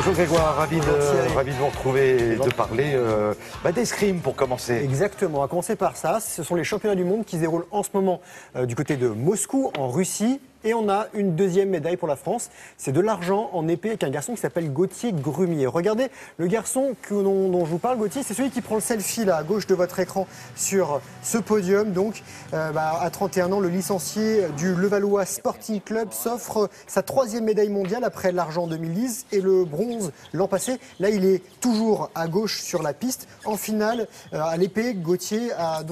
Bonjour Grégoire, ravi de vous retrouver et de parler d'escrime pour commencer. Exactement, à commencer par ça, ce sont les championnats du monde qui se déroulent en ce moment du côté de Moscou, en Russie. Et on a une deuxième médaille pour la France. C'est de l'argent en épée avec un garçon qui s'appelle Gauthier Grumier. Regardez, le garçon dont je vous parle, Gauthier, c'est celui qui prend le selfie là, à gauche de votre écran sur ce podium. Donc, à 31 ans, le licencié du Levallois Sporting Club s'offre sa troisième médaille mondiale après l'argent en 2010 et le bronze l'an passé. Là, il est toujours à gauche sur la piste. En finale, à l'épée, Gauthier a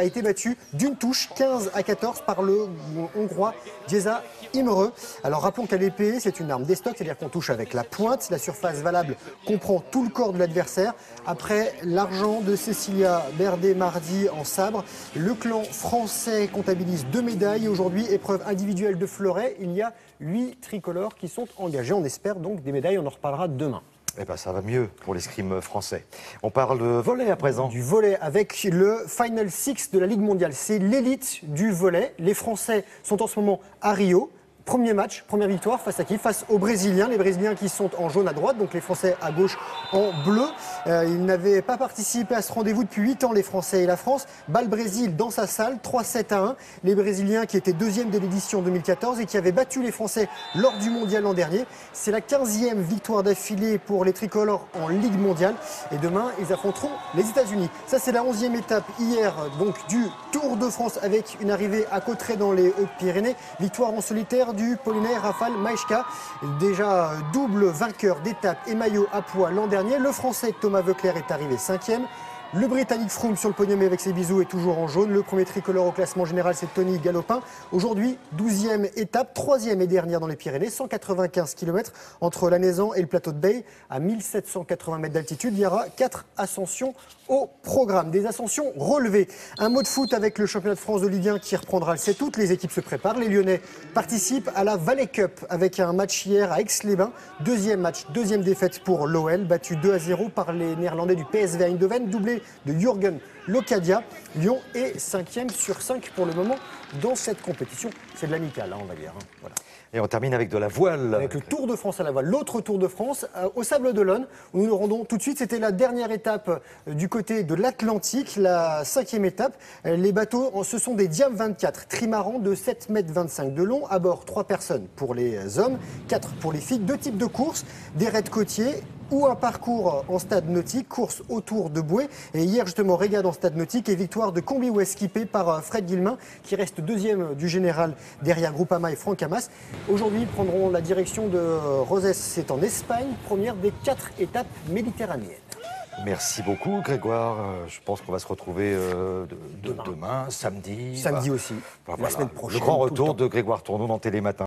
été battu d'une touche 15-14 par le Hongrois Géza Imre. Alors rappelons qu'à l'épée, c'est une arme d'estoc, c'est-à-dire qu'on touche avec la pointe. La surface valable comprend tout le corps de l'adversaire. Après l'argent de Cécilia Berdé mardi en sabre, le clan français comptabilise 2 médailles. Aujourd'hui, épreuve individuelle de fleuret. Il y a 8 tricolores qui sont engagés. On espère donc des médailles, on en reparlera demain. Eh ben, ça va mieux pour l'escrime français. On parle de volley à présent. Du volley avec le Final Six de la Ligue mondiale. C'est l'élite du volley. Les Français sont en ce moment à Rio. Premier match, première victoire, face à qui? Face aux Brésiliens. Les Brésiliens qui sont en jaune à droite, donc les Français à gauche en bleu. Ils n'avaient pas participé à ce rendez-vous depuis 8 ans, les Français et la France. Bat le Brésil dans sa salle, 3-7-1. Les Brésiliens qui étaient deuxième de l'édition 2014 et qui avaient battu les Français lors du mondial l'an dernier. C'est la 15e victoire d'affilée pour les tricolores en Ligue mondiale. Et demain, ils affronteront les États-Unis. Ça, c'est la 11e étape hier donc, du Tour de France avec une arrivée à Cauterets dans les Hautes-Pyrénées. Victoire en solitaire du Polonais Rafał Majka, déjà double vainqueur d'étape et maillot à poids l'an dernier. Le Français Thomas Voeckler est arrivé 5e. Le Britannique Froome sur le podium avec ses bisous est toujours en jaune. Le premier tricolore au classement général, c'est Tony Galopin. Aujourd'hui, 12e étape, 3e et dernière dans les Pyrénées, 195 km entre Lannézan et le plateau de Bay. À 1780 mètres d'altitude, il y aura 4 ascensions au programme. Des ascensions relevées. Un mot de foot avec le championnat de France de Ligue 1 qui reprendra le 7 août. Les équipes se préparent. Les Lyonnais participent à la Valley Cup avec un match hier à Aix-les-Bains. Deuxième match, deuxième défaite pour l'OL, battu 2-0 par les Néerlandais du PSV Eindhoven, doublé de Jürgen Locadia. Lyon est 5e sur 5 pour le moment dans cette compétition. C'est de l'amical, on va dire. Voilà. Et on termine avec de la voile. Avec le Tour de France à la voile, l'autre Tour de France au Sables-d'Olonne, où nous nous rendons tout de suite. C'était la dernière étape du côté de l'Atlantique, la 5e étape. Les bateaux, ce sont des Diam 24, trimarans de 7,25 m de long. À bord, 3 personnes pour les hommes, 4 pour les filles. 2 types de courses, des raids côtiers ou un parcours en stade nautique, course autour de bouées. Et hier, justement, régate en stade nautique et victoire de Combi-West skippé par Fred Guillemin, qui reste deuxième du général derrière Groupama et Franck Hamas. Aujourd'hui, ils prendront la direction de Roses, c'est en Espagne, première des 4 étapes méditerranéennes. Merci beaucoup Grégoire. Je pense qu'on va se retrouver demain, samedi. Samedi aussi, Voilà. la semaine prochaine. Le grand retour de Grégoire Tourneau dans Télématin.